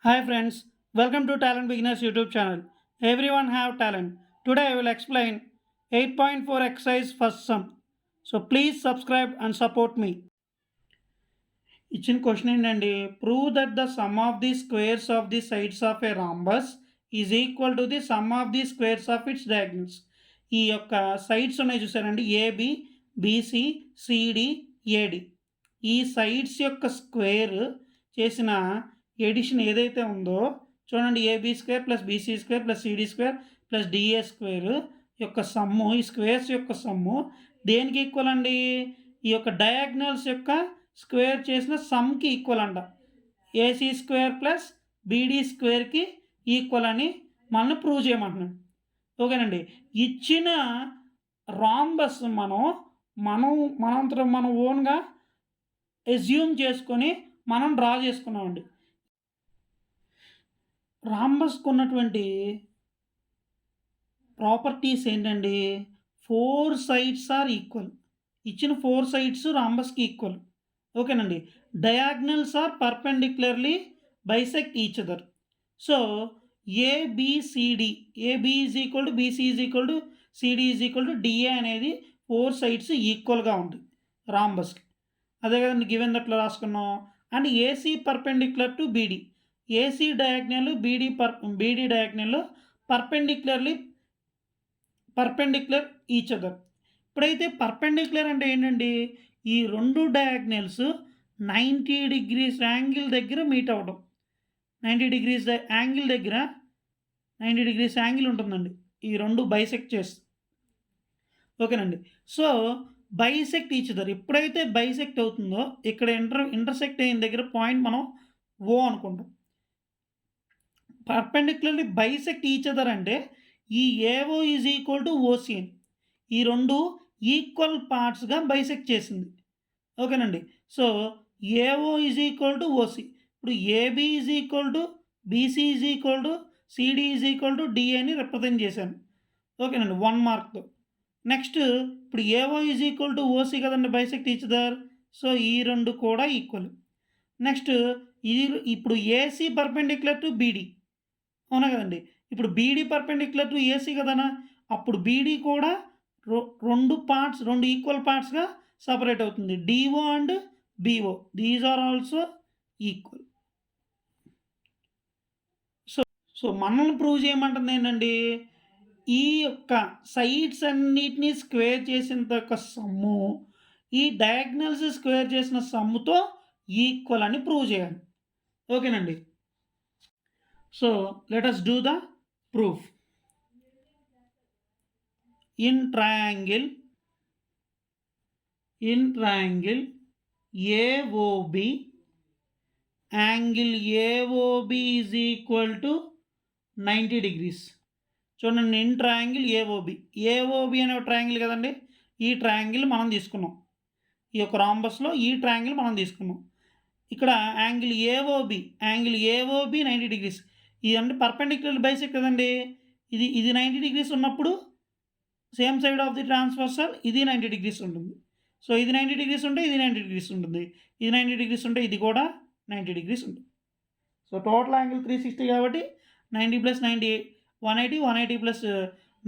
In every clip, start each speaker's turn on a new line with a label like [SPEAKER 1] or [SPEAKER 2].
[SPEAKER 1] Hi friends, welcome to Talent Beginners YouTube channel. Everyone have talent. Today I will explain 8.4 exercise first sum. So please subscribe and support me. ఇచ్చిన question ఏంటండి, prove that the sum of the squares of the sides of a rhombus is equal to the sum of the squares of its diagonals. ఈ యొక్క sides ఉన్నాయి చూసారండి, AB, BC, CD, AD. ఈ sides యొక్క square చేసిన addition ఏదైతే ఉందో చూడండి, AB square plus BC square plus CD square plus DA square యొక్క సమ్ము, ఈ స్క్వేర్స్ యొక్క సమ్ము దేనికి ఈక్వల్ అండి? ఈ యొక్క డయాగ్నల్స్ యొక్క స్క్వేర్ చేసిన సమ్కి ఈక్వల్ అంట. ఏసీ స్క్వేర్ ప్లస్ బీడీ స్క్వేర్కి ఈక్వల్ అని మనం ప్రూవ్ చేయమంటున్నాడు. ఓకేనండి, ఇచ్చిన రాంబస్ మనం ఓన్గా ఎస్యూమ్ చేసుకొని మనం డ్రా చేసుకున్నామండి. రాంబస్కు ఉన్నటువంటి ప్రాపర్టీస్ ఏంటండి? 4 సైడ్స్ ఆర్ ఈక్వల్. ఇచ్చిన 4 సైడ్స్ రాంబస్కి ఈక్వల్. ఓకేనండి, diagonals are perpendicularly bisect each other. So ABCD, AB is equal to BC is equal to CD is equal to DA అనేది 4 సైడ్స్ ఈక్వల్గా ఉంది రాంబస్కి. అదే కదండి గివెన్ దట్లో రాసుకున్నాం. And AC perpendicular to BD, AC diagonal BD diagonal perpendicular each other. ఇప్పుడైతే perpendicular అంటే ఏంటండి, ఈ రెండు డయాగ్నల్స్ 90 డిగ్రీస్ యాంగిల్ దగ్గర మీట్ అవ్వడం. 90 డిగ్రీస్ యాంగిల్ దగ్గర 90 డిగ్రీస్ యాంగిల్ ఉంటుందండి, ఈ రెండు బైసెక్ట్ చేసి. ఓకేనండి, సో బైసెక్ట్ ఈచ్ అదర్. ఎప్పుడైతే బైసెక్ట్ అవుతుందో ఇక్కడ ఇంటర్సెక్ట్ అయిన దగ్గర పాయింట్ మనం ఓ అనుకుంటాం. పర్పెండిక్యులర్లీ బైసెక్ట్ ఈచ్ అదర్ అంటే ఈ ఏఓ ఈజ్ ఈక్వల్ టు ఓసిఎన్, ఈ రెండు ఈక్వల్ పార్ట్స్గా బైసెక్ట్ చేసింది. ఓకేనండి, so AO is equal to OC. ఇప్పుడు AB is equal to BC is equal to CD is equal to డిఏని రిప్రజెంట్ చేశాను. ఓకేనండి, 1 మార్క్తో. నెక్స్ట్ ఇప్పుడు AO is equal to OC కదండి బైసెక్ట్ ఈచ్ అదర్, సో ఈ రెండు కూడా ఈక్వల్. నెక్స్ట్ ఇప్పుడు ఏసీ పర్పెండిక్యులర్ టు బీడీ, అవునా కదండి. ఇప్పుడు బీడీ పర్పెండిక్యులర్ టు ఏసీ కదనా, అప్పుడు బీడీ కూడా రెండు ఈక్వల్ పార్ట్స్గా సపరేట్ అవుతుంది. DO and BO, these are also equal. So మనల్ని ప్రూవ్ చేయమంటుంది ఏంటండి, ఈ యొక్క సైడ్స్ అన్నిటినీ స్క్వేర్ చేసిన యొక్క సమ్ము ఈ డయాగ్నల్స్ స్క్వేర్ చేసిన సమ్ముతో ఈక్వల్ అని ప్రూవ్ చేయాలి. ఓకేనండి, so let us do the proof. In triangle AOB, angle AOB is equal to 90 degrees. చూడండి, ఇన్ ట్రయాంగిల్ ఏఓబి అనే ట్రయాంగిల్ కదండి, ఈ ట్రయాంగిల్ మనం తీసుకున్నాం. ఈ యొక్క రాంబస్లో ఈ ట్రయాంగిల్ మనం తీసుకున్నాం. ఇక్కడ యాంగిల్ ఏఓబి 90 డిగ్రీస్. ఇదంటే పర్పెండిక్యులర్ బైసెక్ట్ కదండి, ఇది 90 డిగ్రీస్ ఉన్నప్పుడు same side of the transversal ఇది 90 డిగ్రీస్ ఉంటుంది. సో ఇది 90 డిగ్రీస్ ఉంటే ఇది 90 డిగ్రీస్ ఉంటుంది, ఇది 90 డిగ్రీస్ ఉంటే ఇది కూడా 90 డిగ్రీస్ ఉంటుంది. సో టోటల్ యాంగిల్ 360 కాబట్టి 90 plus 90 180, 180 plus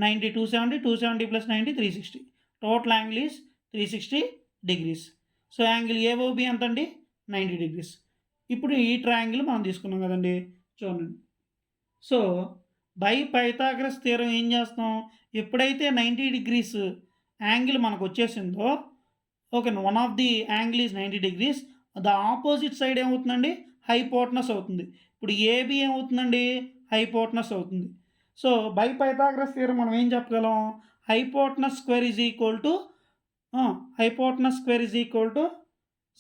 [SPEAKER 1] 90 270, 270 plus 90 360. Total angle is 360 degrees. So angle AOB ఎంత అండి, 90 డిగ్రీస్. ఇప్పుడు ఈ ట్రయాంగిల్ మనం తీసుకున్నాం కదండి, చూడండి. సో బై పైథాగరస్ థియరం ఏం చేస్తాం, ఎప్పుడైతే 90 డిగ్రీస్ యాంగిల్ మనకు వచ్చేసిందో, okay, one of the angle is 90 degrees, the opposite side ఏమవుతుందండి, హైపోటనస్ అవుతుంది. ఇప్పుడు ఏబి ఏమవుతుందండి, హైపోటనస్ అవుతుంది. సో బై పైథాగరస్ థియరం మనం ఏం చెప్పగలం, hypotenuse square is equal to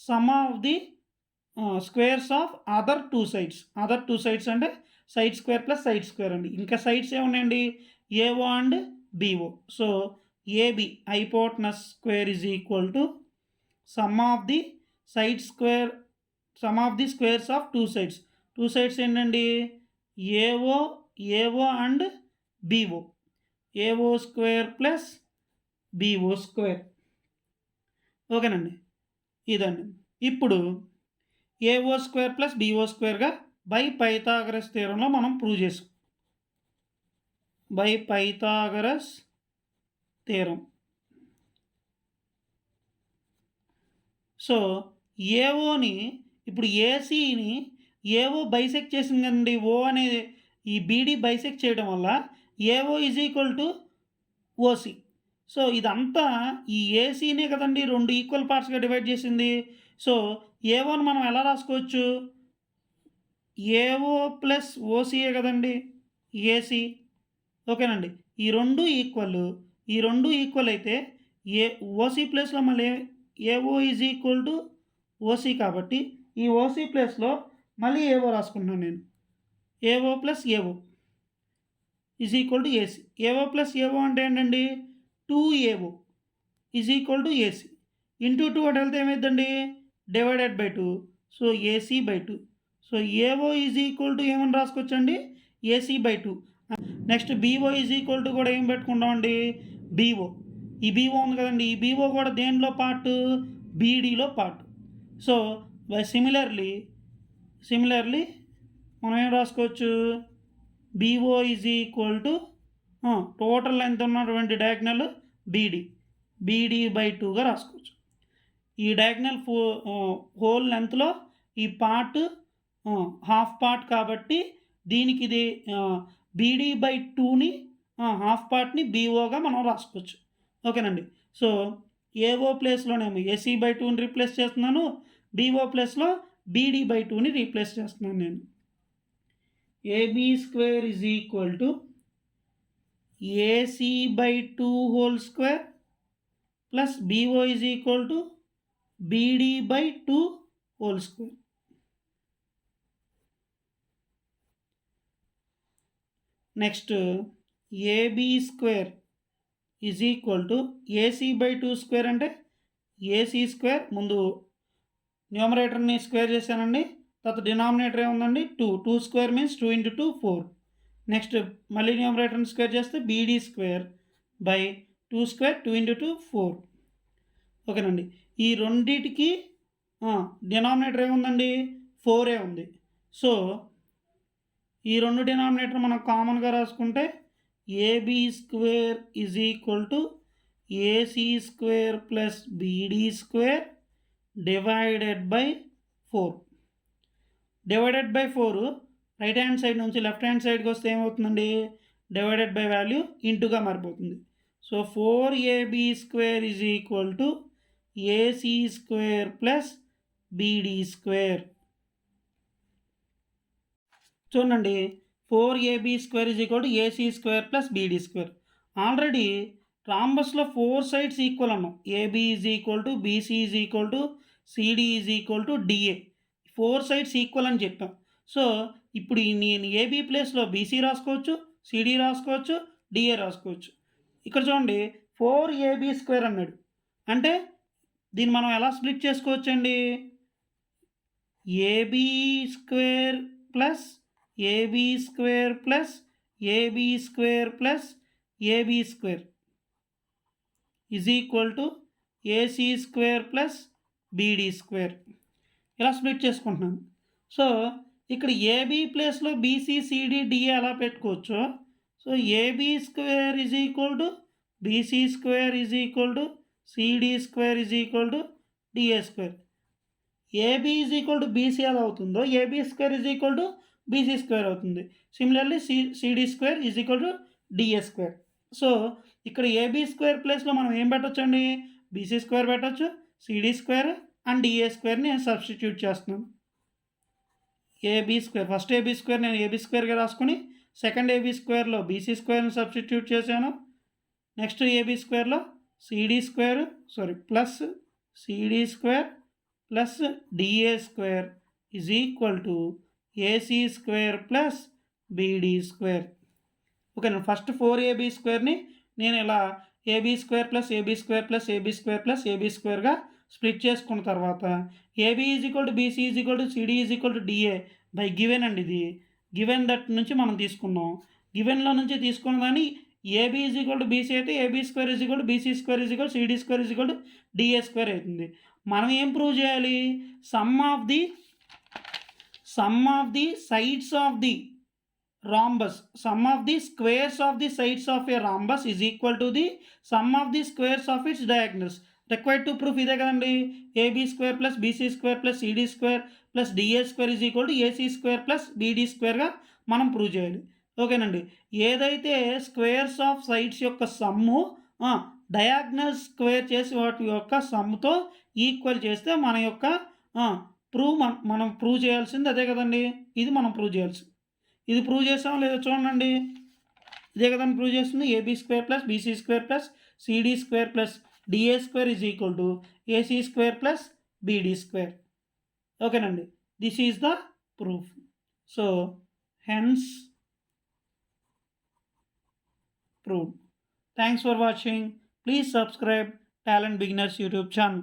[SPEAKER 1] sum of the squares of other two sides అంటే side square plus side square అండి. ఇంకా సైడ్స్ ఏమున్నాయండి, AO and BO. So AB hypotenuse square is equal to sum of the squares of two sides ఏంటండి, AO and BO, AO square plus BO square. ఓకేనండి, ఇదండి. ఇప్పుడు AO square plus BO స్క్వేర్గా by Pythagoras థియరంలో మనం prove చేసాం. By Pythagoras theorem. So ఏఓని ఇప్పుడు ఏసీని AO bisect చేసింది కదండి. ఓ అనే ఈ బీడీ బైసెక్ట్ చేయడం వల్ల AO is equal to OC. So ఇదంతా ఈ ఏసీనే కదండి 2 ఈక్వల్ పార్ట్స్గా డివైడ్ చేసింది. సో ఏఓని మనం ఎలా రాసుకోవచ్చు? ఏఓ ప్లస్ ఓసీయే కదండి ఏసీ. ఓకేనండి. ఈ 2 ఈక్వల్. ఈ 2 ఈక్వల్ అయితే ఓసీ ప్లేస్లో మళ్ళీ AO is equal to OC కాబట్టి ఈ ఓసీ ప్లేస్లో మళ్ళీ ఏఓ రాసుకుంటున్నాను నేను. AO plus AO is equal to AC. AO plus AO అంటే ఏంటండి two AO is equal to AC. Into 2 అటు వెళ్తే ఏమైందండి divided by 2. So AC by 2. So AO is equal to ఏమని రాసుకోవచ్చండి AC by 2. Next BO is equal to కూడా ఏం పెట్టుకుంటామండి బీఓ. ఈ బీఓ ఉంది కదండి. ఈ బీఓ కూడా దేనిలో పార్ట్? బీడీలో పార్ట్. సో సిమిలర్లీ మనం ఏం రాసుకోవచ్చు? BO is equal to total length ఉన్నటువంటి డయాగ్నల్ బీడీ బై 2గా రాసుకోవచ్చు. ఈ డయాగ్నల్ హోల్ లెంత్లో ఈ పార్ట్ హాఫ్ పార్ట్ కాబట్టి దీనికి ఇది బీడీ బై 2ని హాఫ్ పార్ట్ని బీఓగా మనం రాసుకోవచ్చు. ఓకేనండి. సో ఏఓ ప్లేస్లోనేమో ఏసీ బై 2ని రీప్లేస్ చేస్తున్నాను. బీఓ ప్లేస్లో బీడీ బై 2ని రీప్లేస్ చేస్తున్నాను నేను. AB square is equal to AC by 2 whole square plus BO is equal to BD by 2 whole square. Next AB square is equal to AC by 2 square అంటే AC square. ముందు న్యూమరేటర్ని square చేశానండి. తర్వాత denominator ఏముందండి 2 square means 2 × 2 4. Next మళ్ళీ న్యూమరేటర్ని square చేస్తే beedi square by 2 square 2 × 2 4. ఓకేనండి. ఈ రెండిటికి డినామినేటర్ ఏముందండి 4 ఉంది. సో ఈ రెండు డినామినేటర్ మనం కామన్గా రాసుకుంటే AB square is equal to AC square plus BD square divided by 4. Divided by 4 right hand side నుంచి లెఫ్ట్ హ్యాండ్ సైడ్కి వస్తే ఏమవుతుందండి డివైడెడ్ బై వాల్యూ ఇంటూగా మారిపోతుంది. సో 4ఏబీ square is equal to AC square plus BD square. చూడండి 4ఏబీ square is equal to AC square plus BD square. Already రాంబస్లో 4 సైడ్స్ ఈక్వల్ అన్నాం. AB is equal to BC is equal to CD is equal to DA. 4 sides equal అని చెప్పాం. So ఇప్పుడు నేను AB ప్లేస్లో BC రాసుకోవచ్చు, సిడి రాసుకోవచ్చు, DA రాసుకోవచ్చు. ఇక్కడ చూడండి 4ఏబీ స్క్వేర్ అన్నాడు. అంటే దీన్ని మనం ఎలా స్ప్లిట్ చేసుకోవచ్చండి? AB square plus AB square plus AB square plus AB square is equal to AC square plus BD square. ఇలా స్ప్లిట్ చేసుకుంటున్నాను. సో ఇక్కడ ఏబీ ప్లేస్లో బీసీ సిడి డిఏ ఎలా పెట్టుకోవచ్చు? So AB square is equal to BC square is equal to CD square is equal to DA square. AB is equal to BC ఎలా అవుతుందో AB square is equal to BC square అవుతుంది. Similarly CD square is equal to DA square. So ఇక్కడ AB square ప్లేస్లో మనం ఏం పెట్టచ్చండి? BC square పెట్టచ్చు, CD square and DA స్క్వేర్ని నేను సబ్స్టిట్యూట్ చేస్తున్నాను. AB square first AB square నేను ఏబీ స్క్వేర్గా రాసుకొని సెకండ్ ఏబీ స్క్వేర్లో బీసీ స్క్వేర్ని సబ్స్టిట్యూట్ చేశాను. నెక్స్ట్ ఏబీ స్క్వేర్లో CD square plus CD square plus DA square is equal to AC square plus BD square. Okay, నేను ఫస్ట్ 4ఏబీ స్క్వేర్ని నేను ఇలా AB square plus AB square plus AB square plus AB స్క్వేర్గా split చేసుకున్న తర్వాత AB is equal to BC is equal to CD is equal to DA by given అండి. ఇది గివెన్ దట్ నుంచి మనం తీసుకున్నాం. గివెన్లో నుంచి తీసుకున్న దాన్ని AB is equal to BC అయితే AB square is equal to BC square is equal CD square is equal to DA square అవుతుంది. మనం ఏం ప్రూవ్ చేయాలి? Sum sum of the sides of the rhombus, sum of the squares of the sides of a rhombus is equal to the sum of the squares of its diagonals. Required to proof ఇదే కదండి. AB square plus BC square plus CD square plus DA square is equal to AC square plus BD స్క్వేర్గా మనం prove చేయాలి. ఓకేనండి. ఏదైతే squares of sides యొక్క sum diagonal square చేసి వాటి యొక్క సమ్తో ఈక్వల్ చేస్తే మన యొక్క మనం ప్రూవ్ చేయాల్సింది అదే కదండి. ఇది మనం ప్రూవ్ చేయాల్సింది. ఇది ప్రూవ్ చేసామో లేదో చూడండి. ఇదే కదండి ప్రూవ్ చేస్తుంది. AB square plus BC square plus CD square plus DA square is equal to AC square plus BD square. ఓకేనండి. This is the proof. So hence proved. Thanks for watching. Please subscribe Talent Beginners YouTube channel.